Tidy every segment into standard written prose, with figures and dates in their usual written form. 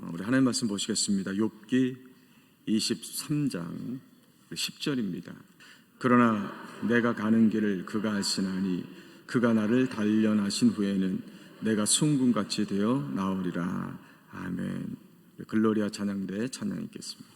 우리 하나님 말씀 보시겠습니다. 욥기 23장 10절입니다. 그러나 내가 가는 길을 그가 아시나니 그가 나를 단련하신 후에는 내가 숭금같이 되어 나오리라. 아멘. 글로리아 찬양대에 찬양 있겠습니다.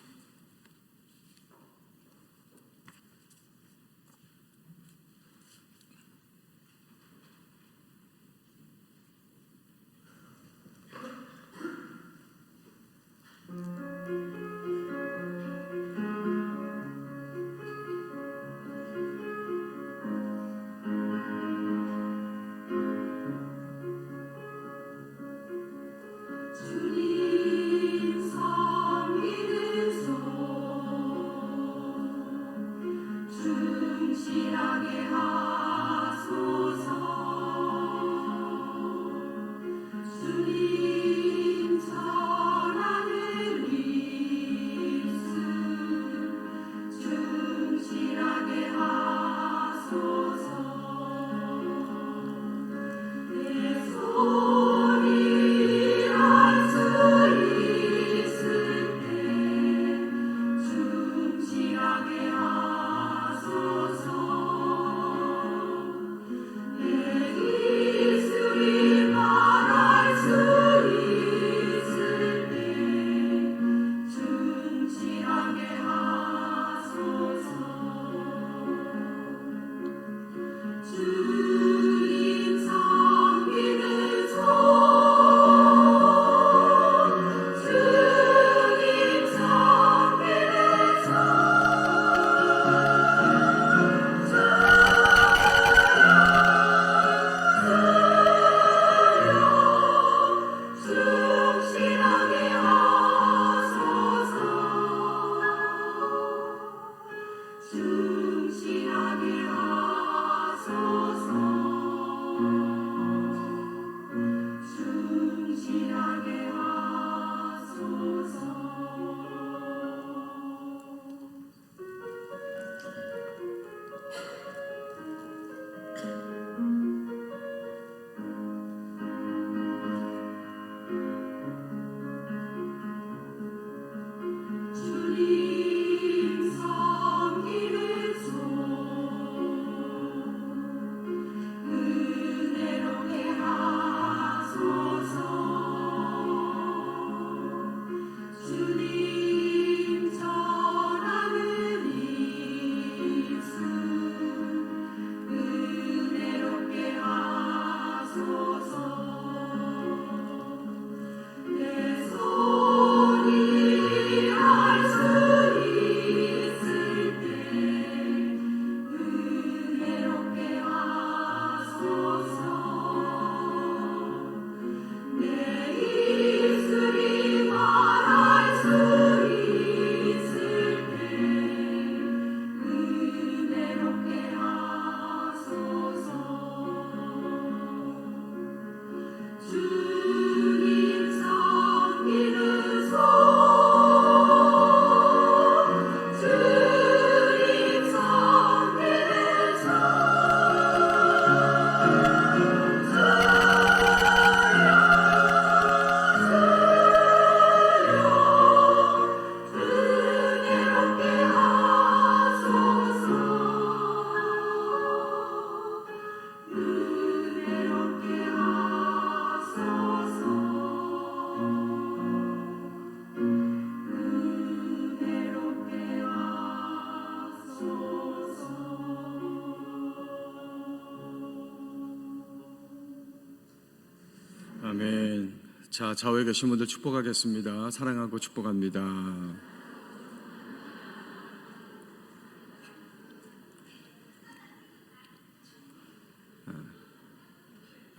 아멘. 자, 좌우에 계신 분들 축복하겠습니다. 사랑하고 축복합니다.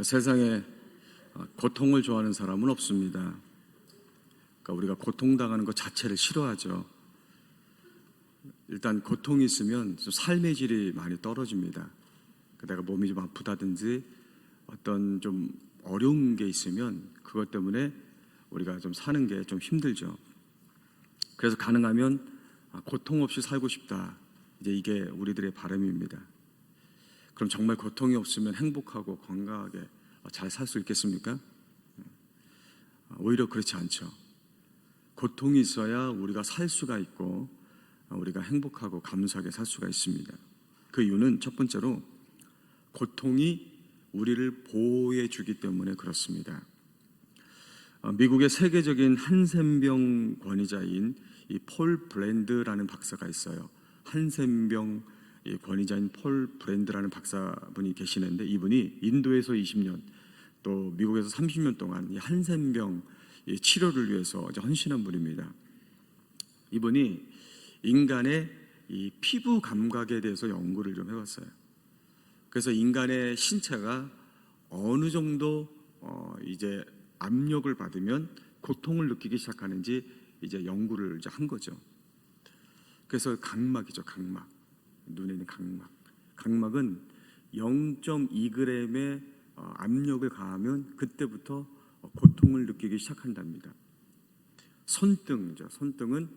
세상에 고통을 좋아하는 사람은 없습니다. 그러니까 우리가 고통당하는 것 자체를 싫어하죠. 일단 고통이 있으면 삶의 질이 많이 떨어집니다. 내가 몸이 좀 아프다든지 어떤 좀 어려운 게 있으면 그것 때문에 우리가 좀 사는 게 좀 힘들죠. 그래서 가능하면 고통 없이 살고 싶다. 이제 이게 우리들의 바람입니다. 그럼 정말 고통이 없으면 행복하고 건강하게 잘 살 수 있겠습니까? 오히려 그렇지 않죠. 고통이 있어야 우리가 살 수가 있고 우리가 행복하고 감사하게 살 수가 있습니다. 그 이유는 첫 번째로 고통이 우리를 보호해 주기 때문에 그렇습니다. 미국의 세계적인 한센병 권위자인 이 폴 브랜드라는 박사가 있어요. 한센병 권위자인 폴 브랜드라는 박사분이 계시는데, 이분이 인도에서 20년 또 미국에서 30년 동안 이 한센병 치료를 위해서 헌신한 분입니다. 이분이 인간의 이 피부 감각에 대해서 연구를 좀 해봤어요. 그래서 인간의 신체가 어느 정도 이제 압력을 받으면 고통을 느끼기 시작하는지 이제 연구를 이제 한 거죠. 그래서 각막이죠, 각막. 눈에 있는 각막. 각막은 0.2g의 압력을 가하면 그때부터 고통을 느끼기 시작한답니다. 손등이죠. 손등은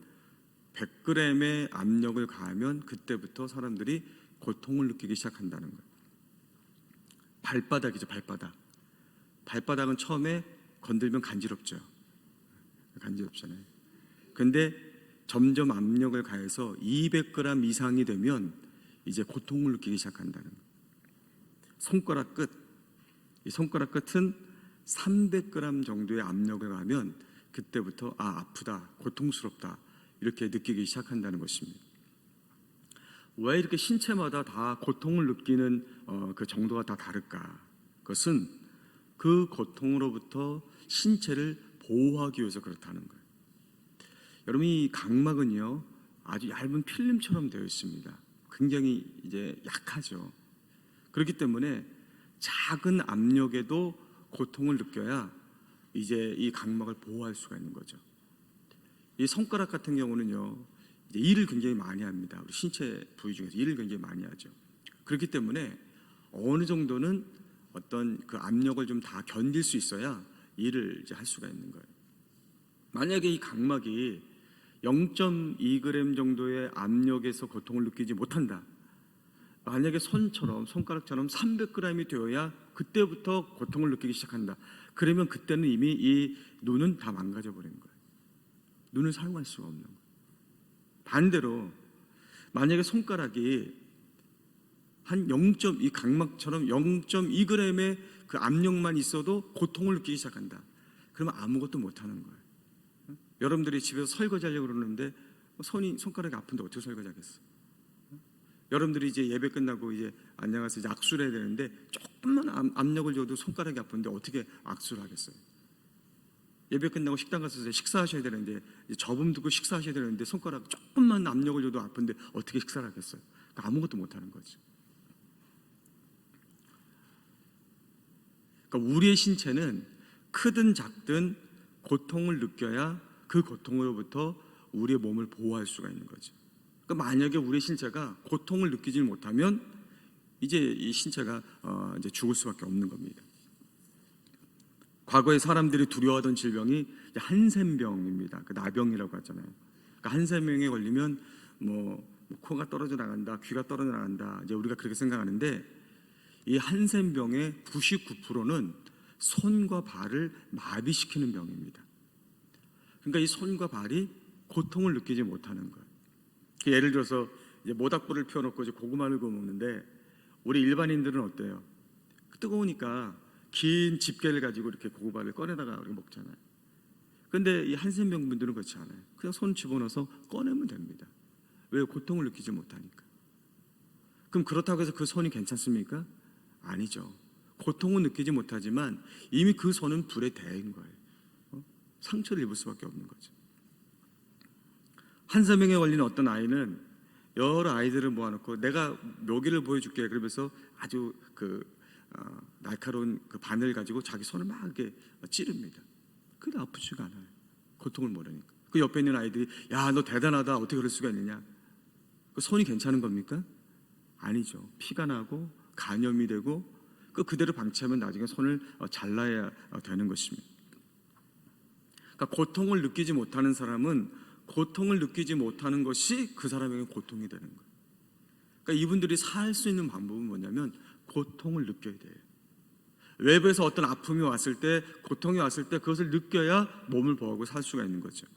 100g의 압력을 가하면 그때부터 사람들이 고통을 느끼기 시작한다는 거예요. 발바닥이죠, 발바닥. 발바닥은 처음에 건들면 간지럽죠. 간지럽잖아요. 근데 점점 압력을 가해서 200g 이상이 되면 이제 고통을 느끼기 시작한다는 거예요. 손가락 끝, 이 손가락 끝은 300g 정도의 압력을 가하면 그때부터 아프다, 고통스럽다 이렇게 느끼기 시작한다는 것입니다. 왜 이렇게 신체마다 다 고통을 느끼는 그 정도가 다 다를까? 그것은 그 고통으로부터 신체를 보호하기 위해서 그렇다는 거예요. 여러분, 이 각막은요 아주 얇은 필름처럼 되어 있습니다. 굉장히 이제 약하죠. 그렇기 때문에 작은 압력에도 고통을 느껴야 이제 이 각막을 보호할 수가 있는 거죠. 이 손가락 같은 경우는요 이제 일을 굉장히 많이 합니다. 우리 신체 부위 중에서 일을 굉장히 많이 하죠. 그렇기 때문에 어느 정도는 어떤 그 압력을 좀 다 견딜 수 있어야 일을 이제 할 수가 있는 거예요. 만약에 이 각막이 0.2g 정도의 압력에서 고통을 느끼지 못한다. 만약에 손가락처럼 300g이 되어야 그때부터 고통을 느끼기 시작한다. 그러면 그때는 이미 이 눈은 다 망가져 버린 거예요. 눈을 사용할 수가 없는 거예요. 반대로 만약에 손가락이 이 각막처럼 0.2g의 그 압력만 있어도 고통을 느끼기 시작한다. 그러면 아무것도 못하는 거예요. 여러분들이 집에서 설거지하려고 그러는데 손가락이 아픈데 어떻게 설거지하겠어? 여러분들이 이제 예배 끝나고 이제 안녕하세요 이제 악수를 해야 되는데 조금만 압력을 줘도 손가락이 아픈데 어떻게 악수를 하겠어요? 예배 끝나고 식당 가서 식사하셔야 되는데 저분 두고 식사하셔야 되는데 손가락 조금만 압력을 줘도 아픈데 어떻게 식사를 하겠어요? 그러니까 아무것도 못하는 거죠. 그러니까 우리의 신체는 크든 작든 고통을 느껴야 그 고통으로부터 우리의 몸을 보호할 수가 있는 거죠. 그러니까 만약에 우리의 신체가 고통을 느끼지 못하면 이제 이 신체가 이제 죽을 수밖에 없는 겁니다. 과거에 사람들이 두려워하던 질병이 한센병입니다. 그 나병이라고 하잖아요. 그러니까 한센병에 걸리면 뭐 코가 떨어져 나간다, 귀가 떨어져 나간다. 이제 우리가 그렇게 생각하는데 이 한센병의 99%는 손과 발을 마비시키는 병입니다. 그러니까 이 손과 발이 고통을 느끼지 못하는 거예요. 예를 들어서 이제 모닥불을 피워놓고 이제 고구마를 구워 먹는데 우리 일반인들은 어때요? 뜨거우니까 긴 집게를 가지고 이렇게 고구마를 꺼내다가 우리가 먹잖아요. 그런데 이 한센병 분들은 그렇지 않아요. 그냥 손 집어넣어서 꺼내면 됩니다. 왜? 고통을 느끼지 못하니까. 그럼 그렇다고 해서 그 손이 괜찮습니까? 아니죠. 고통은 느끼지 못하지만 이미 그 손은 불에 대인 거예요. 상처를 입을 수밖에 없는 거죠. 한센병에 걸린 어떤 아이는 여러 아이들을 모아놓고 내가 묘기를 보여줄게 그러면서 아주 날카로운 그 바늘 가지고 자기 손을 막 이렇게 찌릅니다. 그게 아프지가 않아요. 고통을 모르니까. 그 옆에 있는 아이들이 야, 너 대단하다. 어떻게 그럴 수가 있느냐. 그 손이 괜찮은 겁니까? 아니죠. 피가 나고 간염이 되고 그대로 방치하면 나중에 손을 잘라야 되는 것입니다. 그러니까 고통을 느끼지 못하는 사람은 고통을 느끼지 못하는 것이 그 사람에게 고통이 되는 거예요. 그러니까 이분들이 살 수 있는 방법은 뭐냐면 고통을 느껴야 돼요. 외부에서 어떤 아픔이 왔을 때, 고통이 왔을 때 그것을 느껴야 몸을 보호하고 살 수가 있는 거죠.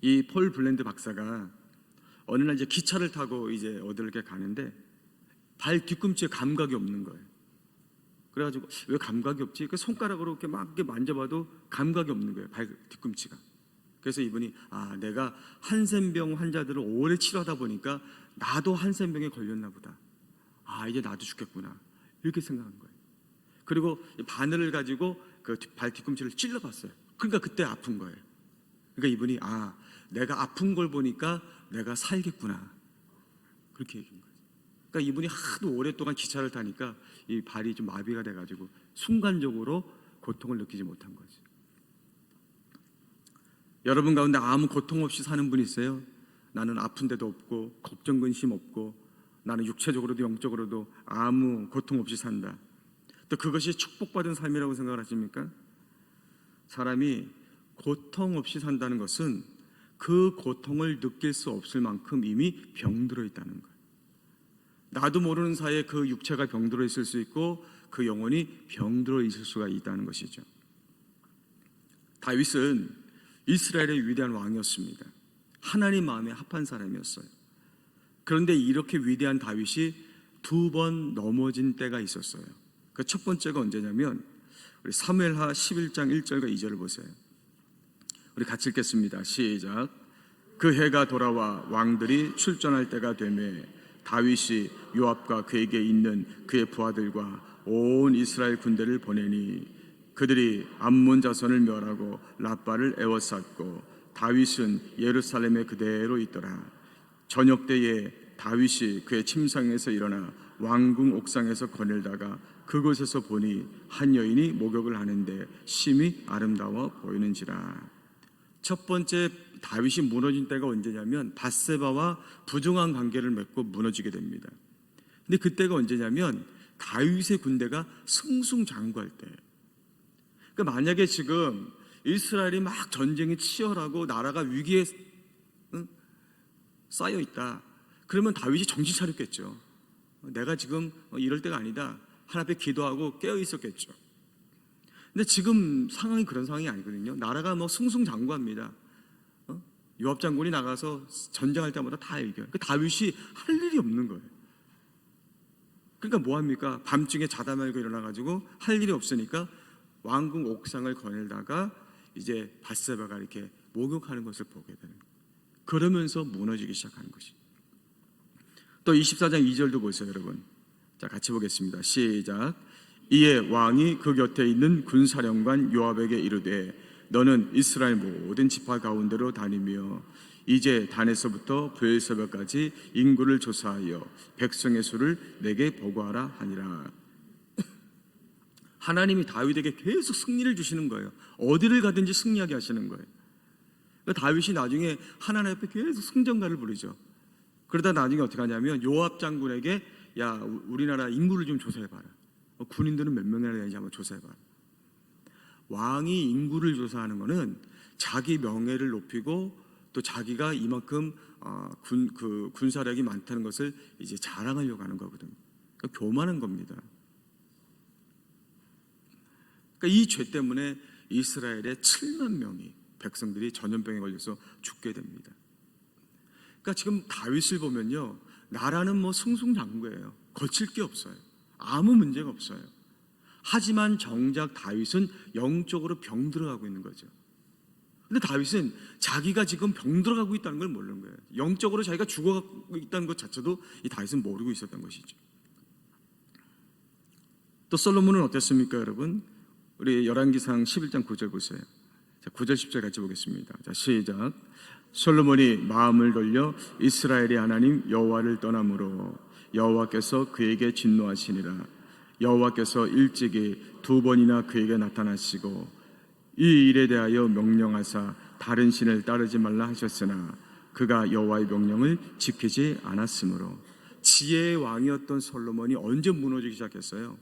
이 폴 블랜드 박사가 어느 날 이제 기차를 타고 이제 어디를 이렇게 가는데 발 뒤꿈치에 감각이 없는 거예요. 그래가지고 왜 감각이 없지? 그 손가락으로 이렇게 막 이렇게 만져봐도 감각이 없는 거예요. 발 뒤꿈치가. 그래서 이분이 내가 한센병 환자들을 오래 치료하다 보니까 나도 한센병에 걸렸나 보다. 이제 나도 죽겠구나. 이렇게 생각한 거예요. 그리고 바늘을 가지고 그 발 뒤꿈치를 찔러봤어요. 그러니까 그때 아픈 거예요. 그러니까 이분이 내가 아픈 걸 보니까 내가 살겠구나. 그렇게 얘기한 거예요. 그러니까 이분이 하도 오랫동안 기차를 타니까 이 발이 좀 마비가 돼가지고 순간적으로 고통을 느끼지 못한 거죠. 여러분 가운데 아무 고통 없이 사는 분 있어요? 나는 아픈 데도 없고 걱정 근심 없고 나는 육체적으로도 영적으로도 아무 고통 없이 산다. 또 그것이 축복받은 삶이라고 생각을 하십니까? 사람이 고통 없이 산다는 것은 그 고통을 느낄 수 없을 만큼 이미 병들어 있다는 거예요. 나도 모르는 사이에 그 육체가 병들어 있을 수 있고 그 영혼이 병들어 있을 수가 있다는 것이죠. 다윗은 이스라엘의 위대한 왕이었습니다. 하나님 마음에 합한 사람이었어요. 그런데 이렇게 위대한 다윗이 2번 넘어진 때가 있었어요. 그 첫 번째가 언제냐면 우리 사무엘하 11장 1절과 2절을 보세요. 우리 같이 읽겠습니다. 시작. 그 해가 돌아와 왕들이 출전할 때가 되매 다윗이 요압과 그에게 있는 그의 부하들과 온 이스라엘 군대를 보내니 그들이 암몬 자손을 멸하고 라빠를 에워쌌고 다윗은 예루살렘에 그대로 있더라. 저녁 때에 다윗이 그의 침상에서 일어나 왕궁 옥상에서 거닐다가 그곳에서 보니 한 여인이 목욕을 하는데 심히 아름다워 보이는지라. 첫 번째 다윗이 무너진 때가 언제냐면 밧세바와 부정한 관계를 맺고 무너지게 됩니다. 근데 그때가 언제냐면 다윗의 군대가 승승장구할 때. 그러니까 만약에 지금 이스라엘이 막 전쟁이 치열하고 나라가 위기에 쌓여 있다. 그러면 다윗이 정신 차렸겠죠. 내가 지금 이럴 때가 아니다. 하나님 앞에 기도하고 깨어 있었겠죠. 근데 지금 상황이 그런 상황이 아니거든요. 나라가 승승장구합니다. 요압 장군이 나가서 전쟁할 때마다 다 이겨요. 그러니까 다윗이 할 일이 없는 거예요. 그러니까 뭐 합니까? 밤중에 자다 말고 일어나가지고 할 일이 없으니까 왕궁 옥상을 거닐다가 이제 밧세바가 이렇게 목욕하는 것을 보게 되는 거예요. 그러면서 무너지기 시작하는 것이죠. 또 24장 2절도 보세요, 여러분. 자, 같이 보겠습니다. 시작. 이에 왕이 그 곁에 있는 군사령관 요압에게 이르되 너는 이스라엘 모든 지파 가운데로 다니며 이제 단에서부터 브엘세바까지 인구를 조사하여 백성의 수를 내게 보고하라 하니라. 하나님이 다윗에게 계속 승리를 주시는 거예요. 어디를 가든지 승리하게 하시는 거예요. 그러니까 다윗이 나중에 하나님 앞에 계속 승전가를 부르죠. 그러다 나중에 어떻게 하냐면 요압 장군에게 우리나라 인구를 좀 조사해봐라. 군인들은 몇 명이나 되는지 한번 조사해봐라. 왕이 인구를 조사하는 것은 자기 명예를 높이고 또 자기가 이만큼 군사력이 많다는 것을 이제 자랑하려고 하는 거거든요. 그러니까 교만한 겁니다. 그러니까 이 죄 때문에 이스라엘의 7만 명이 백성들이 전염병에 걸려서 죽게 됩니다. 그러니까 지금 다윗을 보면요, 나라는 승승장구예요. 거칠 게 없어요. 아무 문제가 없어요. 하지만 정작 다윗은 영적으로 병들어가고 있는 거죠. 근데 다윗은 자기가 지금 병들어가고 있다는 걸 모르는 거예요. 영적으로 자기가 죽어가고 있다는 것 자체도 이 다윗은 모르고 있었던 것이죠. 또 솔로몬은 어땠습니까, 여러분? 우리 열왕기상 11장 9절 보세요. 자, 9절 10절 같이 보겠습니다. 자, 시작. 솔로몬이 마음을 돌려 이스라엘의 하나님 여호와를 떠나므로 여호와께서 그에게 진노하시니라. 여호와께서 일찍이 2번이나 그에게 나타나시고 이 일에 대하여 명령하사 다른 신을 따르지 말라 하셨으나 그가 여호와의 명령을 지키지 않았으므로. 지혜의 왕이었던 솔로몬이 언제 무너지기 시작했어요?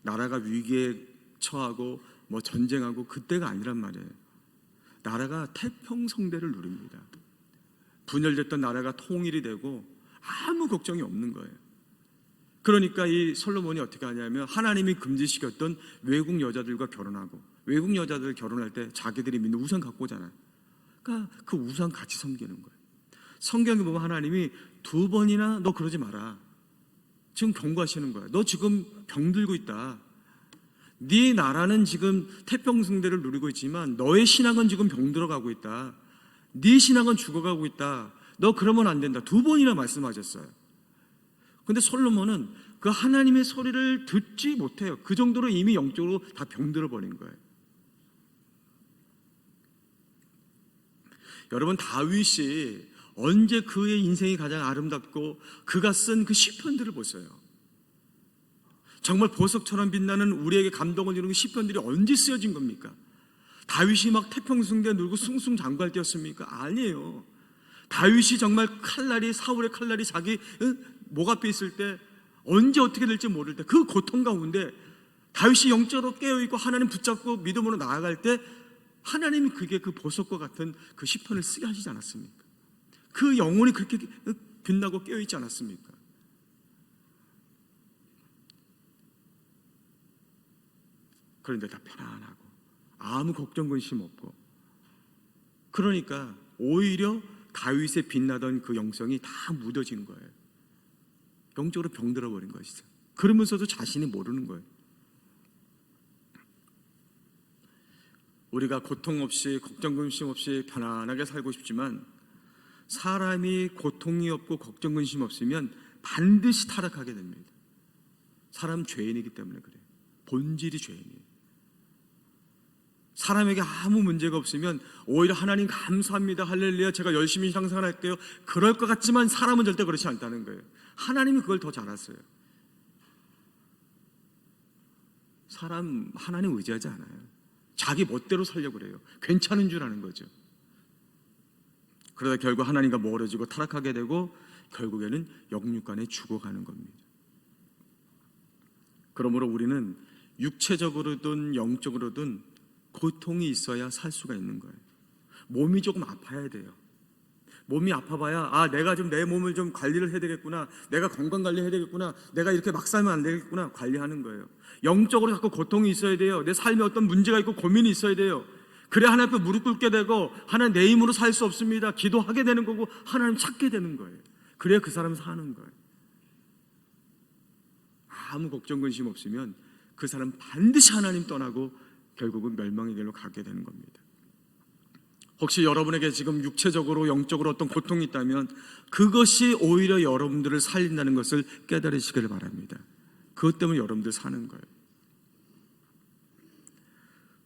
나라가 위기에 처하고 전쟁하고 그때가 아니란 말이에요. 나라가 태평성대를 누립니다. 분열됐던 나라가 통일이 되고 아무 걱정이 없는 거예요. 그러니까 이 솔로몬이 어떻게 하냐면 하나님이 금지시켰던 외국 여자들과 결혼하고, 외국 여자들 결혼할 때 자기들이 믿는 우상 갖고 오잖아요. 아까 그 우상 같이 섬기는 거예요. 성경에 보면 하나님이 2번이나 너 그러지 마라. 지금 경고하시는 거예요. 너 지금 병들고 있다. 네 나라는 지금 태평성대를 누리고 있지만 너의 신앙은 지금 병들어가고 있다. 네 신앙은 죽어가고 있다. 너 그러면 안 된다. 2번이나 말씀하셨어요. 근데 솔로몬은 그 하나님의 소리를 듣지 못해요. 그 정도로 이미 영적으로 다 병들어 버린 거예요. 여러분, 다윗이 언제 그의 인생이 가장 아름답고 그가 쓴 그 시편들을 보세요. 정말 보석처럼 빛나는 우리에게 감동을 주는 그 시편들이 언제 쓰여진 겁니까? 다윗이 막 태평성대 누르고 숭숭장구할 때였습니까? 아니에요. 다윗이 정말 사울의 칼날이 자기 목 앞에 있을 때, 언제 어떻게 될지 모를 때, 그 고통 가운데 다윗이 영적으로 깨어있고 하나님 붙잡고 믿음으로 나아갈 때 하나님이 그게 그 보석과 같은 그 시편을 쓰게 하시지 않았습니까? 그 영혼이 그렇게 빛나고 깨어있지 않았습니까? 그런데 다 편안하고 아무 걱정 근심 없고, 그러니까 오히려 다윗의 빛나던 그 영성이 다 묻어진 거예요. 영적으로 병들어 버린 것이죠. 그러면서도 자신이 모르는 거예요. 우리가 고통 없이 걱정 근심 없이 편안하게 살고 싶지만, 사람이 고통이 없고 걱정 근심 없으면 반드시 타락하게 됩니다. 사람 죄인이기 때문에 그래요. 본질이 죄인이에요. 사람에게 아무 문제가 없으면 오히려 하나님 감사합니다, 할렐루야, 제가 열심히 신앙생활할게요, 그럴 것 같지만 사람은 절대 그렇지 않다는 거예요. 하나님이 그걸 더 잘 아세요. 사람 하나님 의지하지 않아요. 자기 멋대로 살려고 그래요. 괜찮은 줄 아는 거죠. 그러다 결국 하나님과 멀어지고 타락하게 되고 결국에는 영육간에 죽어가는 겁니다. 그러므로 우리는 육체적으로든 영적으로든 고통이 있어야 살 수가 있는 거예요. 몸이 조금 아파야 돼요. 몸이 아파봐야 내가 좀 내 몸을 좀 관리를 해야 되겠구나, 내가 건강 관리해야 되겠구나, 내가 이렇게 막 살면 안 되겠구나 관리하는 거예요. 영적으로 자꾸 고통이 있어야 돼요. 내 삶에 어떤 문제가 있고 고민이 있어야 돼요. 그래야 하나님 앞에 무릎 꿇게 되고, 하나님 내 힘으로 살 수 없습니다, 기도하게 되는 거고 하나님 찾게 되는 거예요. 그래야 그 사람 사는 거예요. 아무 걱정 근심 없으면 그 사람 반드시 하나님 떠나고 결국은 멸망의 길로 가게 되는 겁니다. 혹시 여러분에게 지금 육체적으로 영적으로 어떤 고통이 있다면 그것이 오히려 여러분들을 살린다는 것을 깨달으시기를 바랍니다. 그것 때문에 여러분들 사는 거예요.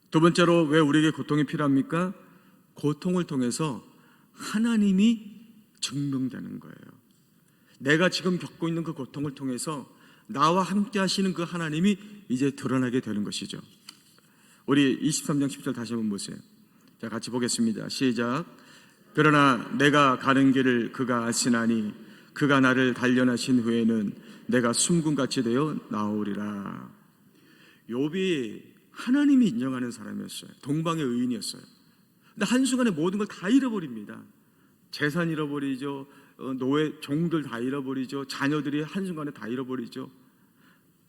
두 번째로 왜 우리에게 고통이 필요합니까? 고통을 통해서 하나님이 증명되는 거예요. 내가 지금 겪고 있는 그 고통을 통해서 나와 함께 하시는 그 하나님이 이제 드러나게 되는 것이죠. 우리 23장 10절 다시 한번 보세요. 자, 같이 보겠습니다. 시작. 그러나 내가 가는 길을 그가 아시나니 그가 나를 단련하신 후에는 내가 숨군같이 되어 나오리라. 욥이 하나님이 인정하는 사람이었어요. 동방의 의인이었어요. 근데 한순간에 모든 걸 다 잃어버립니다. 재산 잃어버리죠, 노예 종들 다 잃어버리죠, 자녀들이 한순간에 다 잃어버리죠.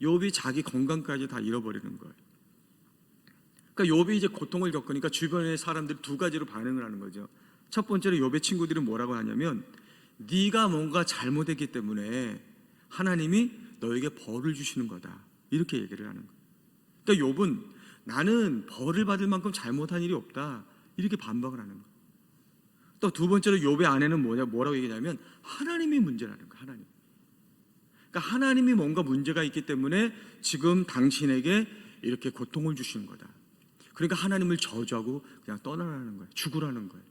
욥이 자기 건강까지 다 잃어버리는 거예요. 그러니까 욥이 이제 고통을 겪으니까 주변의 사람들이 두 가지로 반응을 하는 거죠. 첫 번째로 욥의 친구들은 뭐라고 하냐면, 네가 뭔가 잘못했기 때문에 하나님이 너에게 벌을 주시는 거다, 이렇게 얘기를 하는 거예요. 그러니까 욥은 나는 벌을 받을 만큼 잘못한 일이 없다, 이렇게 반박을 하는 거예요. 또 두 번째로 욥의 아내는 뭐라고 얘기하냐면 하나님이 문제라는 거예요. 하나님. 그러니까 하나님이 뭔가 문제가 있기 때문에 지금 당신에게 이렇게 고통을 주시는 거다. 그러니까 하나님을 저주하고 그냥 떠나라는 거예요. 죽으라는 거예요.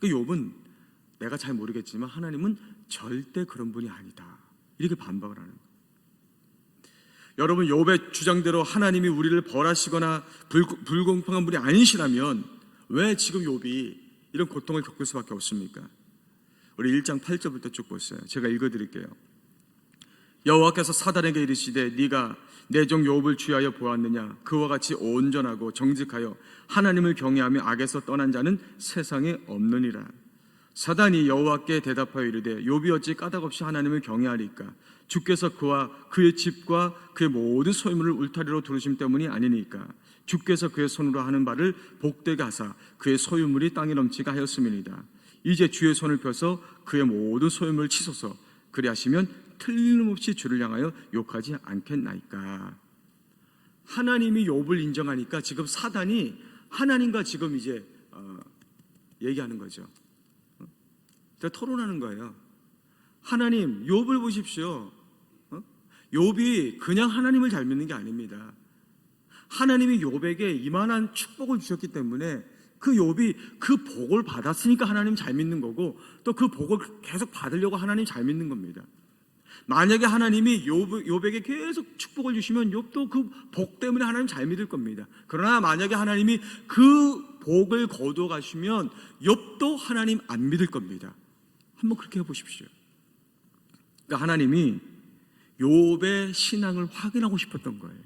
그러니까 욥은 내가 잘 모르겠지만 하나님은 절대 그런 분이 아니다, 이렇게 반박을 하는 거예요. 여러분, 욥의 주장대로 하나님이 우리를 벌하시거나 불공평한 분이 아니시라면 왜 지금 욥이 이런 고통을 겪을 수밖에 없습니까? 우리 1장 8절부터 쭉 보세요. 제가 읽어드릴게요. 여호와께서 사단에게 이르시되 네가 내 종 욥을 취하여 보았느냐? 그와 같이 온전하고 정직하여 하나님을 경외하며 악에서 떠난 자는 세상에 없느니라. 사단이 여호와께 대답하여 이르되 욥이 어찌 까닭없이 하나님을 경외하리까? 주께서 그와 그의 집과 그의 모든 소유물을 울타리로 두르심 때문이 아니니까. 주께서 그의 손으로 하는 바를 복되게 하사 그의 소유물이 땅에 넘치게 하였음이니이다. 이제 주의 손을 펴서 그의 모든 소유물을 치소서. 그리하시면 틀림없이 주를 향하여 욕하지 않겠나이까. 하나님이 욥을 인정하니까 지금 사단이 하나님과 지금 이제 얘기하는 거죠. 토론하는 거예요. 하나님, 욥을 보십시오. 욥이 그냥 하나님을 잘 믿는 게 아닙니다. 하나님이 욥에게 이만한 축복을 주셨기 때문에 그 욥이 그 복을 받았으니까 하나님 잘 믿는 거고, 또 그 복을 계속 받으려고 하나님 잘 믿는 겁니다. 만약에 하나님이 욥에게 계속 축복을 주시면 욥도 그 복 때문에 하나님 잘 믿을 겁니다. 그러나 만약에 하나님이 그 복을 거두어 가시면 욥도 하나님 안 믿을 겁니다. 한번 그렇게 해보십시오. 그러니까 하나님이 욥의 신앙을 확인하고 싶었던 거예요.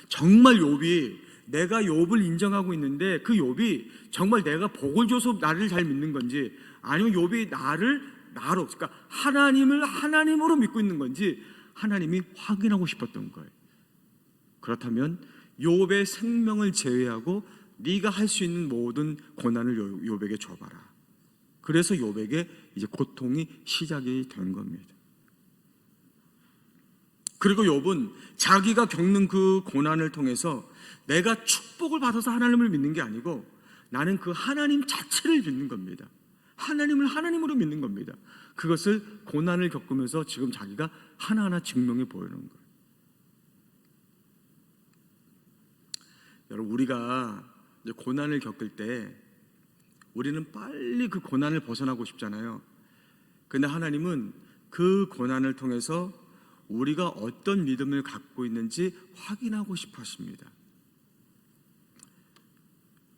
정말 욥이, 내가 욥을 인정하고 있는데 그 욥이 정말 내가 복을 줘서 나를 잘 믿는 건지, 아니면 욥이 나로, 그러니까 하나님을 하나님으로 믿고 있는 건지 하나님이 확인하고 싶었던 거예요. 그렇다면 욥의 생명을 제외하고 네가 할 수 있는 모든 고난을 욥에게 줘봐라. 그래서 욥에게 이제 고통이 시작이 된 겁니다. 그리고 욥은 자기가 겪는 그 고난을 통해서 내가 축복을 받아서 하나님을 믿는 게 아니고 나는 그 하나님 자체를 믿는 겁니다. 하나님을 하나님으로 믿는 겁니다. 그것을 고난을 겪으면서 지금 자기가 하나하나 증명해 보이는 거예요. 여러분, 우리가 이제 고난을 겪을 때 우리는 빨리 그 고난을 벗어나고 싶잖아요. 근데 하나님은 그 고난을 통해서 우리가 어떤 믿음을 갖고 있는지 확인하고 싶어 하십니다.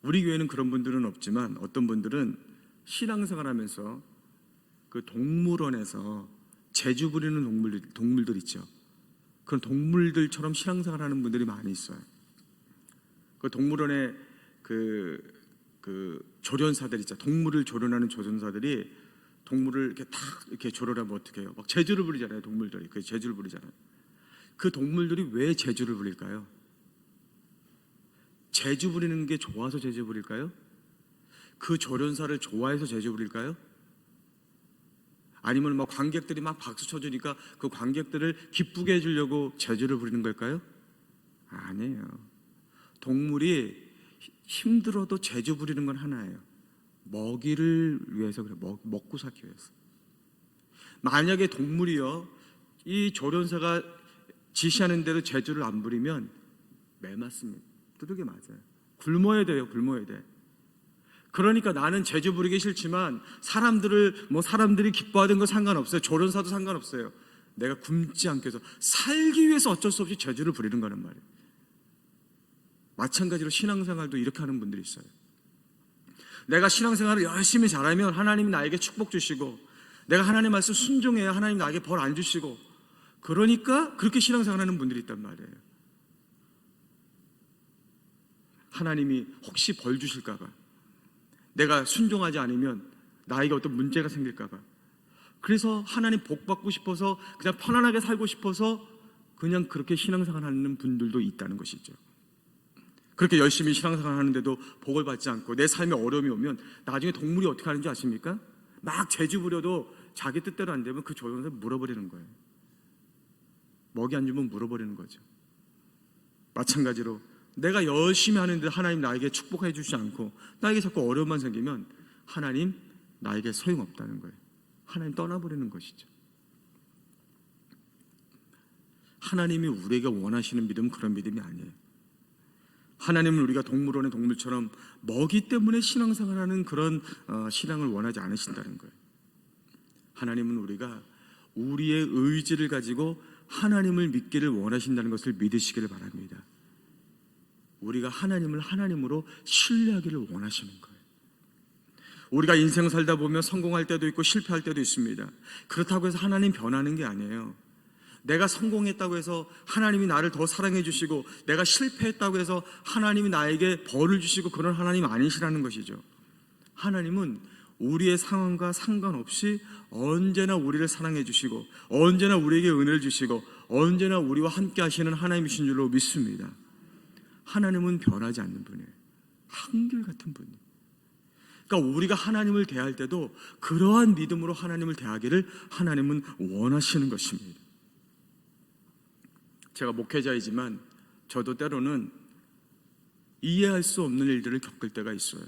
우리 교회는 그런 분들은 없지만 어떤 분들은 신앙생활 하면서 그 동물원에서 제주 부리는 동물들 있죠. 그런 동물들처럼 신앙생활 하는 분들이 많이 있어요. 그 동물원에 그 조련사들 있죠. 동물을 조련하는 조련사들이 동물을 이렇게 딱 이렇게 조련하면 어떻게 해요? 막 제주를 부리잖아요. 동물들이 그 제주를 부리잖아요. 그 동물들이 왜 제주를 부릴까요? 제주 부리는 게 좋아서 제주 부릴까요? 그 조련사를 좋아해서 제주 부릴까요? 아니면 막 관객들이 막 박수 쳐주니까 그 관객들을 기쁘게 해주려고 제주를 부리는 걸까요? 아니에요. 동물이 힘들어도 제주 부리는 건 하나예요. 먹이를 위해서 그래요. 먹고 살기 위해서. 만약에 동물이요, 이 조련사가 지시하는 대로 제주를 안 부리면 매맞습니다. 두들겨 맞아요. 굶어야 돼요. 굶어야 돼. 그러니까 나는 제주 부리기 싫지만 사람들이 기뻐하던 거 상관없어요. 조련사도 상관없어요. 내가 굶지 않게 해서 살기 위해서 어쩔 수 없이 제주를 부리는 거란 말이에요. 마찬가지로 신앙생활도 이렇게 하는 분들이 있어요. 내가 신앙생활을 열심히 잘하면 하나님이 나에게 축복 주시고, 내가 하나님 말씀 순종해야 하나님 나에게 벌 안 주시고, 그러니까 그렇게 신앙생활하는 분들이 있단 말이에요. 하나님이 혹시 벌 주실까 봐, 내가 순종하지 않으면 나에게 어떤 문제가 생길까 봐, 그래서 하나님 복 받고 싶어서 그냥 편안하게 살고 싶어서 그냥 그렇게 신앙생활하는 분들도 있다는 것이죠. 그렇게 열심히 신앙생활 하는데도 복을 받지 않고 내 삶에 어려움이 오면 나중에 동물이 어떻게 하는지 아십니까? 막 제주 부려도 자기 뜻대로 안 되면 그 조련사 물어버리는 거예요. 먹이 안 주면 물어버리는 거죠. 마찬가지로 내가 열심히 하는데 하나님 나에게 축복해 주지 않고 나에게 자꾸 어려움만 생기면 하나님 나에게 소용없다는 거예요. 하나님 떠나버리는 것이죠. 하나님이 우리에게 원하시는 믿음은 그런 믿음이 아니에요. 하나님은 우리가 동물원의 동물처럼 먹이 때문에 신앙생활하는 그런 신앙을 원하지 않으신다는 거예요. 하나님은 우리가 우리의 의지를 가지고 하나님을 믿기를 원하신다는 것을 믿으시기를 바랍니다. 우리가 하나님을 하나님으로 신뢰하기를 원하시는 거예요. 우리가 인생 살다 보면 성공할 때도 있고 실패할 때도 있습니다. 그렇다고 해서 하나님 변하는 게 아니에요. 내가 성공했다고 해서 하나님이 나를 더 사랑해 주시고, 내가 실패했다고 해서 하나님이 나에게 벌을 주시고, 그런 하나님 아니시라는 것이죠. 하나님은 우리의 상황과 상관없이 언제나 우리를 사랑해 주시고, 언제나 우리에게 은혜를 주시고, 언제나 우리와 함께 하시는 하나님이신 줄로 믿습니다. 하나님은 변하지 않는 분이에요. 한결같은 분이에요. 그러니까 우리가 하나님을 대할 때도 그러한 믿음으로 하나님을 대하기를 하나님은 원하시는 것입니다. 제가 목회자이지만 저도 때로는 이해할 수 없는 일들을 겪을 때가 있어요.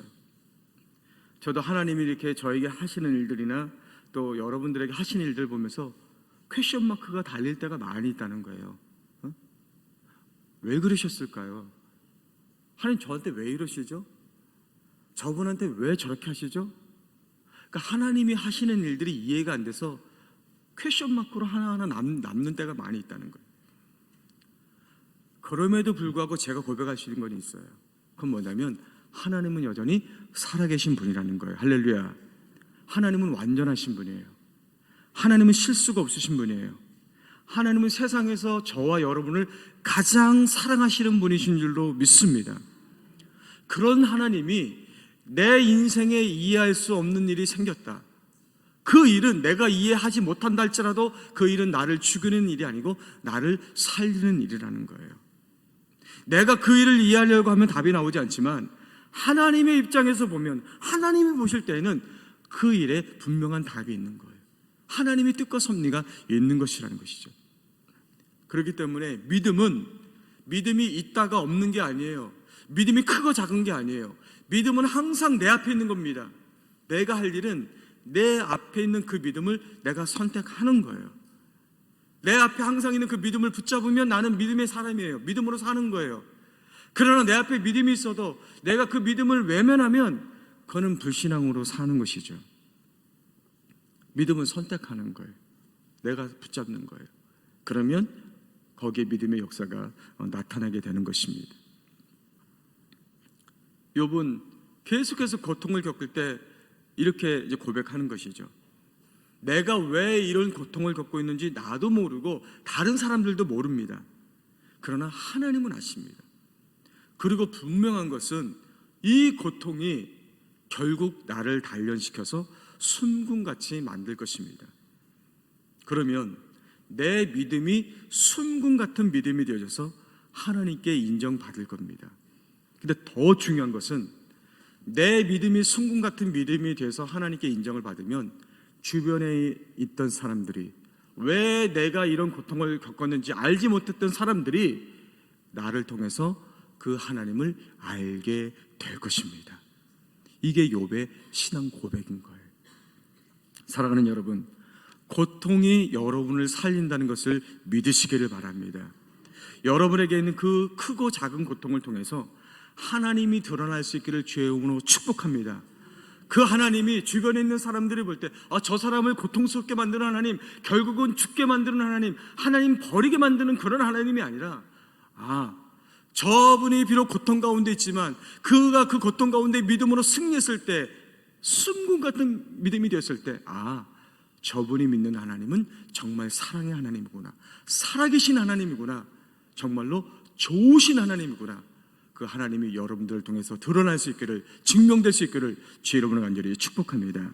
저도 하나님이 이렇게 저에게 하시는 일들이나 또 여러분들에게 하시는 일들 보면서 퀘션 마크가 달릴 때가 많이 있다는 거예요. 왜 그러셨을까요? 하나님 저한테 왜 이러시죠? 저분한테 왜 저렇게 하시죠? 그러니까 하나님이 하시는 일들이 이해가 안 돼서 퀘션 마크로 하나하나 남는 때가 많이 있다는 거예요. 그럼에도 불구하고 제가 고백할 수 있는 건 있어요. 그건 뭐냐면 하나님은 여전히 살아계신 분이라는 거예요. 할렐루야. 하나님은 완전하신 분이에요. 하나님은 실수가 없으신 분이에요. 하나님은 세상에서 저와 여러분을 가장 사랑하시는 분이신 줄로 믿습니다. 그런 하나님이 내 인생에 이해할 수 없는 일이 생겼다. 그 일은 내가 이해하지 못한다 할지라도 그 일은 나를 죽이는 일이 아니고 나를 살리는 일이라는 거예요. 내가 그 일을 이해하려고 하면 답이 나오지 않지만 하나님의 입장에서 보면, 하나님이 보실 때에는 그 일에 분명한 답이 있는 거예요. 하나님의 뜻과 섭리가 있는 것이라는 것이죠. 그렇기 때문에 믿음이 있다가 없는 게 아니에요. 믿음이 크고 작은 게 아니에요. 믿음은 항상 내 앞에 있는 겁니다. 내가 할 일은 내 앞에 있는 그 믿음을 내가 선택하는 거예요. 내 앞에 항상 있는 그 믿음을 붙잡으면 나는 믿음의 사람이에요. 믿음으로 사는 거예요. 그러나 내 앞에 믿음이 있어도 내가 그 믿음을 외면하면 그는 불신앙으로 사는 것이죠. 믿음은 선택하는 거예요. 내가 붙잡는 거예요. 그러면 거기에 믿음의 역사가 나타나게 되는 것입니다. 욥은 계속해서 고통을 겪을 때 이렇게 이제 고백하는 것이죠. 내가 왜 이런 고통을 겪고 있는지 나도 모르고 다른 사람들도 모릅니다. 그러나 하나님은 아십니다. 그리고 분명한 것은 이 고통이 결국 나를 단련시켜서 순금같이 만들 것입니다. 그러면 내 믿음이 순금 같은 믿음이 되어져서 하나님께 인정받을 겁니다. 근데 더 중요한 것은 내 믿음이 순금 같은 믿음이 돼서 하나님께 인정을 받으면 주변에 있던 사람들이, 왜 내가 이런 고통을 겪었는지 알지 못했던 사람들이 나를 통해서 그 하나님을 알게 될 것입니다. 이게 욥의 신앙 고백인 거예요. 사랑하는 여러분, 고통이 여러분을 살린다는 것을 믿으시기를 바랍니다. 여러분에게 있는 그 크고 작은 고통을 통해서 하나님이 드러날 수 있기를 주의 이름으로 축복합니다. 그 하나님이 주변에 있는 사람들이 볼 때 저 사람을 고통스럽게 만드는 하나님, 결국은 죽게 만드는 하나님, 하나님 버리게 만드는 그런 하나님이 아니라 저분이 비록 고통 가운데 있지만 그가 그 고통 가운데 믿음으로 승리했을 때, 순금 같은 믿음이 되었을 때 저분이 믿는 하나님은 정말 사랑의 하나님이구나, 살아계신 하나님이구나, 정말로 좋으신 하나님이구나, 그 하나님이 여러분들을 통해서 드러날 수 있기를, 증명될 수 있기를 주의 이름으로 간절히 축복합니다.